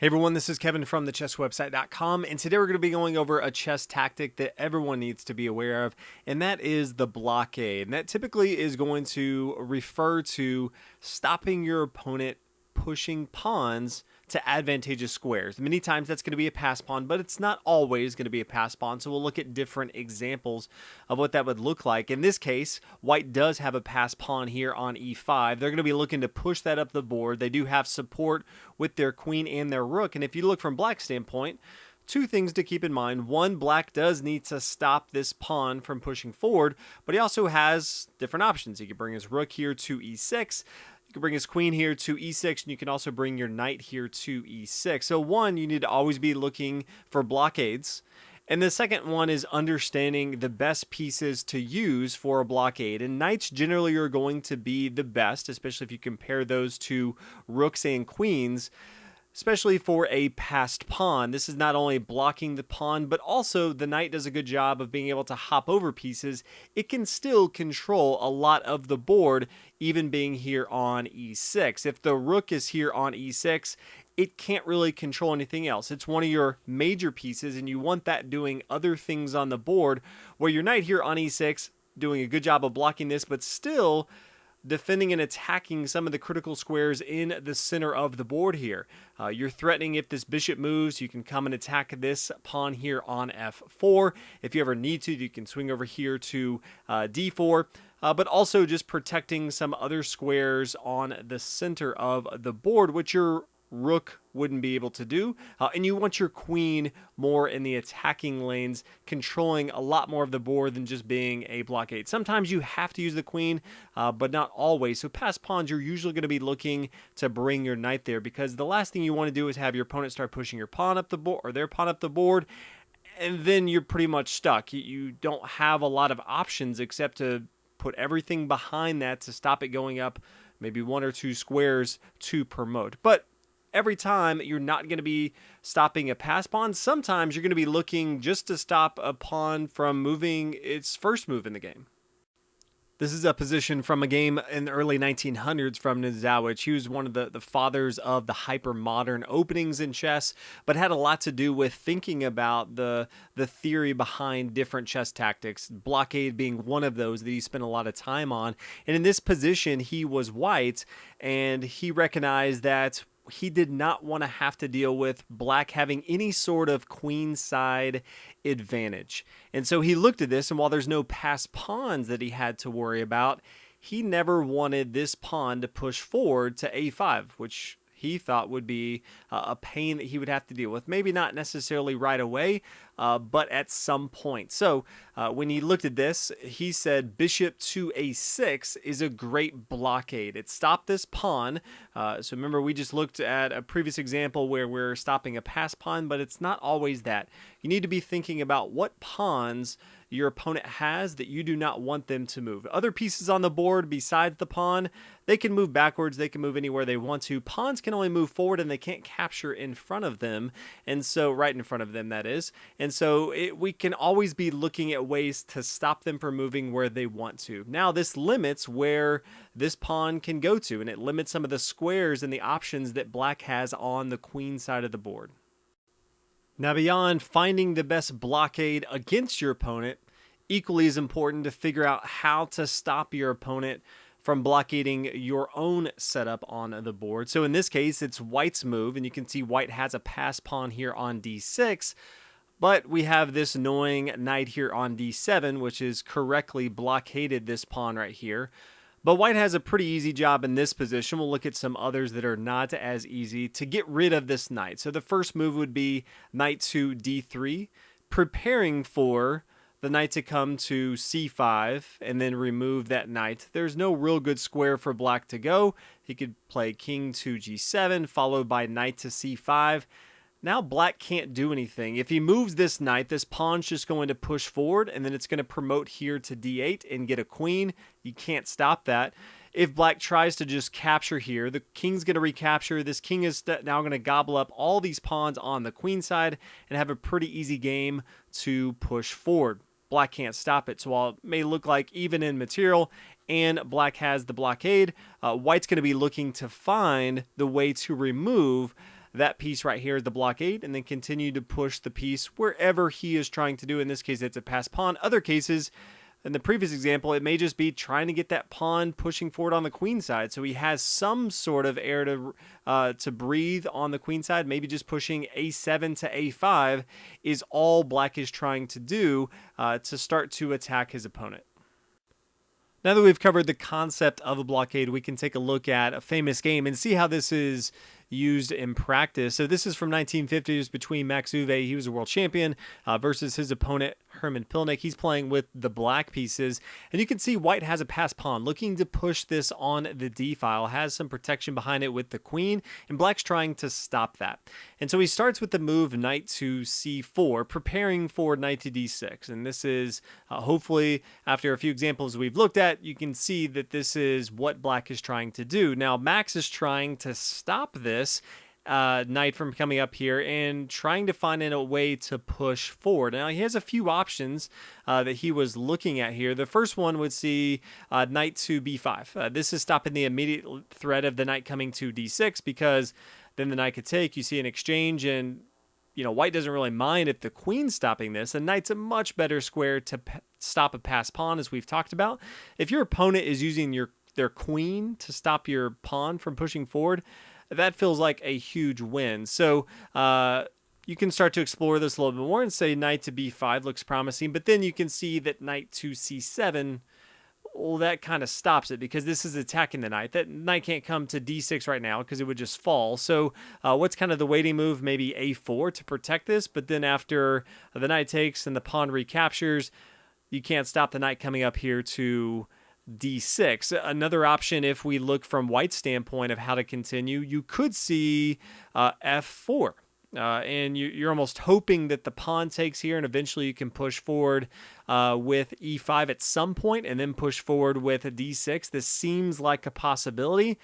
Hey everyone, this is Kevin from thechesswebsite.com, and today we're going to be going over a chess tactic that everyone needs to be aware of, and that is the blockade. And that typically is going to refer to stopping your opponent pushing pawns to advantageous squares. Many times that's going to be a pass pawn, but it's not always going to be a pass pawn, so we'll look at different examples of what that would look like. In this case, white does have a pass pawn here on e5. They're going to be looking to push that up the board. They do have support with their queen and their rook, and if you look from black's standpoint, two things to keep in mind. One, black does need to stop this pawn from pushing forward, but he also has different options. He could bring his rook here to e6. You can bring his queen here to e6, and you can also bring your knight here to e6. So one, you need to always be looking for blockades. And the second one is understanding the best pieces to use for a blockade. And knights generally are going to be the best, especially if you compare those to rooks and queens, especially for a passed pawn. This is not only blocking the pawn, but also the knight does a good job of being able to hop over pieces. It can still control a lot of the board, even being here on e6. If the rook is here on e6, it can't really control anything else. It's one of your major pieces, and you want that doing other things on the board, where your knight here on e6 doing a good job of blocking this, but still defending and attacking some of the critical squares in the center of the board here. You're threatening if this bishop moves, you can come and attack this pawn here on f4. If you ever need to, you can swing over here to d4. But also just protecting some other squares on the center of the board, which your rook wouldn't be able to do. And you want your queen more in the attacking lanes, controlling a lot more of the board than just being a blockade. Sometimes you have to use the queen, but not always. So past pawns, you're usually going to be looking to bring your knight there, because the last thing you want to do is have your opponent start pushing your pawn up the board, or their pawn up the board, and then you're pretty much stuck. You don't have a lot of options except to put everything behind that to stop it going up maybe one or two squares to promote. But every time you're not going to be stopping a pass pawn. Sometimes you're going to be looking just to stop a pawn from moving its first move in the game. This is a position from a game in the early 1900s from Nizawich. He was one of the fathers of the hyper-modern openings in chess, but had a lot to do with thinking about the theory behind different chess tactics, blockade being one of those that he spent a lot of time on. And in this position, he was white, and he recognized that he did not want to have to deal with black having any sort of queenside advantage. And so he looked at this, and while there's no passed pawns that he had to worry about, he never wanted this pawn to push forward to a5, which he thought would be a pain that he would have to deal with. Maybe not necessarily right away, but at some point. So when he looked at this, he said bishop to a6 is a great blockade. It stopped this pawn. So remember, we just looked at a previous example where we're stopping a pass pawn, but it's not always that. You need to be thinking about what pawns your opponent has that you do not want them to move. Other pieces on the board besides the pawn, they can move backwards, they can move anywhere they want to. Pawns can only move forward, and they can't capture in front of them, and so right in front of them, that is. And so we can always be looking at ways to stop them from moving where they want to. Now this limits where this pawn can go to, and it limits some of the squares and the options that black has on the queen side of the board. Now, beyond finding the best blockade against your opponent, equally as important to figure out how to stop your opponent from blockading your own setup on the board. So in this case, it's white's move, and you can see white has a pass pawn here on d6, but we have this annoying knight here on d7, which is correctly blockaded this pawn right here. But white has a pretty easy job in this position. We'll look at some others that are not as easy to get rid of this knight. So the first move would be knight to d3, preparing for the knight to come to c5 and then remove that knight. There's no real good square for black to go. He could play king to g7, followed by knight to c5. Now black can't do anything. If he moves this knight, this pawn's just going to push forward, and then it's going to promote here to d8 and get a queen. You can't stop that. If black tries to just capture here, the king's going to recapture. This king is now going to gobble up all these pawns on the queen side and have a pretty easy game to push forward. Black can't stop it. So while it may look like even in material and black has the blockade, white's going to be looking to find the way to remove that piece right here is the blockade, and then continue to push the piece wherever he is trying to do. In this case, it's a pass pawn. Other cases, in the previous example, it may just be trying to get that pawn pushing forward on the queen side, so he has some sort of air to breathe on the queen side. Maybe just pushing a7 to a5 is all black is trying to do to start to attack his opponent. Now that we've covered the concept of a blockade, we can take a look at a famous game and see how this is used in practice. So this is from 1950s between Max Uwe, he was a world champion, versus his opponent Herman Pilnik. He's playing with the black pieces, and you can see white has a pass pawn, looking to push this on the d file, has some protection behind it with the queen, and black's trying to stop that. And so he starts with the move knight to c4, preparing for knight to d6. And this is hopefully, after a few examples we've looked at, you can see that this is what black is trying to do. Now Max is trying to stop this knight from coming up here and trying to find a way to push forward. Now he has a few options that he was looking at here. The first one would see knight to b5. This is stopping the immediate threat of the knight coming to d6, because then the knight could take. You see an exchange, and white doesn't really mind if the queen's stopping this. A knight's a much better square to stop a pass pawn, as we've talked about. If your opponent is using their queen to stop your pawn from pushing forward, that feels like a huge win. So you can start to explore this a little bit more and say knight to b5 looks promising, but then you can see that knight to c7, well, that kind of stops it, because this is attacking the knight. That knight can't come to d6 right now because it would just fall. So what's kind of the waiting move? Maybe a4 to protect this, but then after the knight takes and the pawn recaptures, you can't stop the knight coming up here to d6. Another option, if we look from white's standpoint of how to continue, you could see f4. And you're almost hoping that the pawn takes here, and eventually you can push forward with e5 at some point, and then push forward with a d6. This seems like a possibility,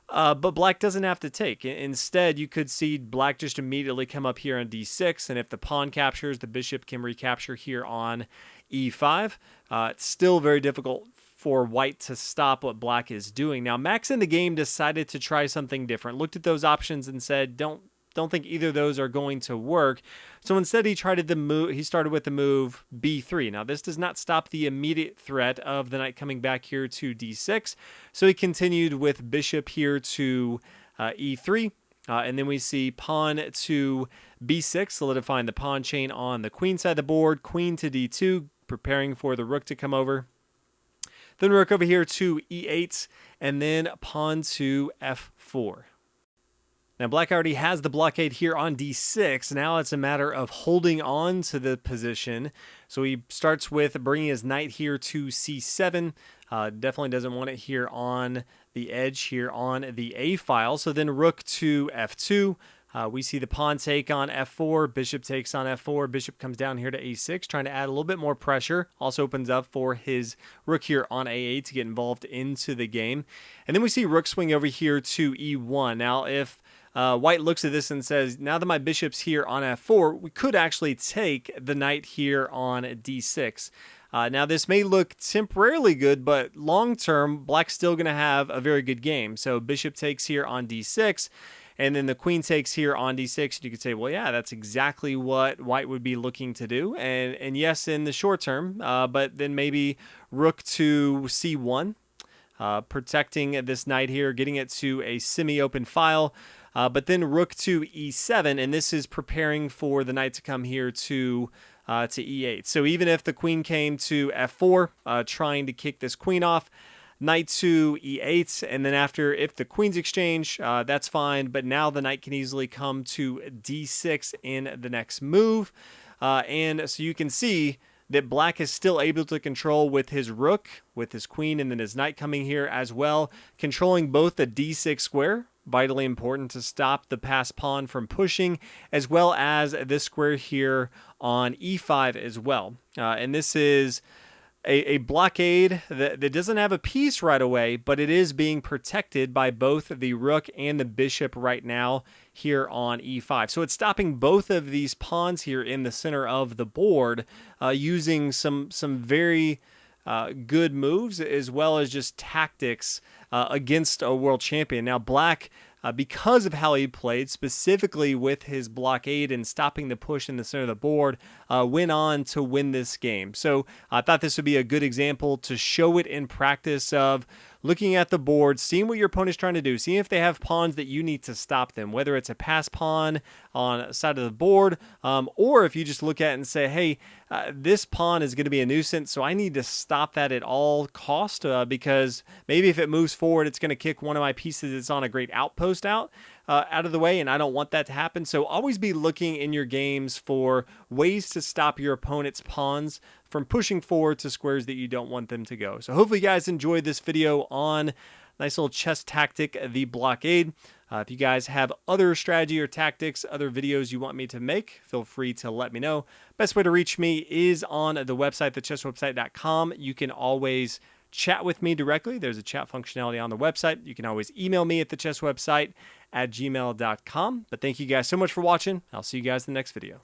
but black doesn't have to take. Instead, you could see black just immediately come up here on d6, and if the pawn captures, the bishop can recapture here on e5. It's still very difficult for white to stop what black is doing. Now, Max in the game decided to try something different, looked at those options and said, don't think either of those are going to work. So instead he tried the move. He started with the move b3. Now this does not stop the immediate threat of the knight coming back here to d6. So he continued with bishop here to e3. And then we see pawn to b6, solidifying the pawn chain on the queen side of the board. Queen to d2, preparing for the rook to come over. Then rook over here to e8, and then pawn to f4. Now black already has the blockade here on d6. Now it's a matter of holding on to the position. So he starts with bringing his knight here to c7. Definitely doesn't want it here on the edge here on the a file. So then rook to f2. We see the pawn take on f4, bishop takes on f4, bishop comes down here to a6, trying to add a little bit more pressure. Also opens up for his rook here on a8 to get involved into the game. And then we see rook swing over here to e1. Now, if white looks at this and says, now that my bishop's here on f4, we could actually take the knight here on d6. Now, this may look temporarily good, but long-term, black's still going to have a very good game. So bishop takes here on d6. And then the queen takes here on d6. And you could say, well, yeah, that's exactly what white would be looking to do. And yes, in the short term, but then maybe rook to c1, protecting this knight here, getting it to a semi-open file. But then rook to e7, and this is preparing for the knight to come here to e8. So even if the queen came to f4, trying to kick this queen off, knight to e8, and then after, if the queens exchange, that's fine, but now the knight can easily come to d6 in the next move. And so you can see that black is still able to control with his rook, with his queen, and then his knight coming here as well, controlling both the d6 square, vitally important to stop the passed pawn from pushing, as well as this square here on e5 as well. And this is a blockade that doesn't have a piece right away, but it is being protected by both the rook and the bishop right now here on e5. So it's stopping both of these pawns here in the center of the board, using some very good moves as well as just tactics against a world champion. Now black because of how he played, specifically with his blockade and stopping the push in the center of the board, went on to win this game. So I thought this would be a good example to show it in practice of looking at the board, seeing what your opponent's trying to do, seeing if they have pawns that you need to stop them, whether it's a pass pawn on a side of the board, or if you just look at it and say, hey, this pawn is going to be a nuisance, so I need to stop that at all cost, because maybe if it moves forward, it's going to kick one of my pieces that's on a great outpost out of the way, and I don't want that to happen. So always be looking in your games for ways to stop your opponent's pawns from pushing forward to squares that you don't want them to go. So hopefully you guys enjoyed this video on nice little chess tactic, the blockade. If you guys have other strategy or tactics, other videos you want me to make, feel free to let me know. Best way to reach me is on the website, thechesswebsite.com. You can always chat with me directly. There's a chat functionality on the website. You can always email me at thechesswebsite@gmail.com. But thank you guys so much for watching. I'll see you guys in the next video.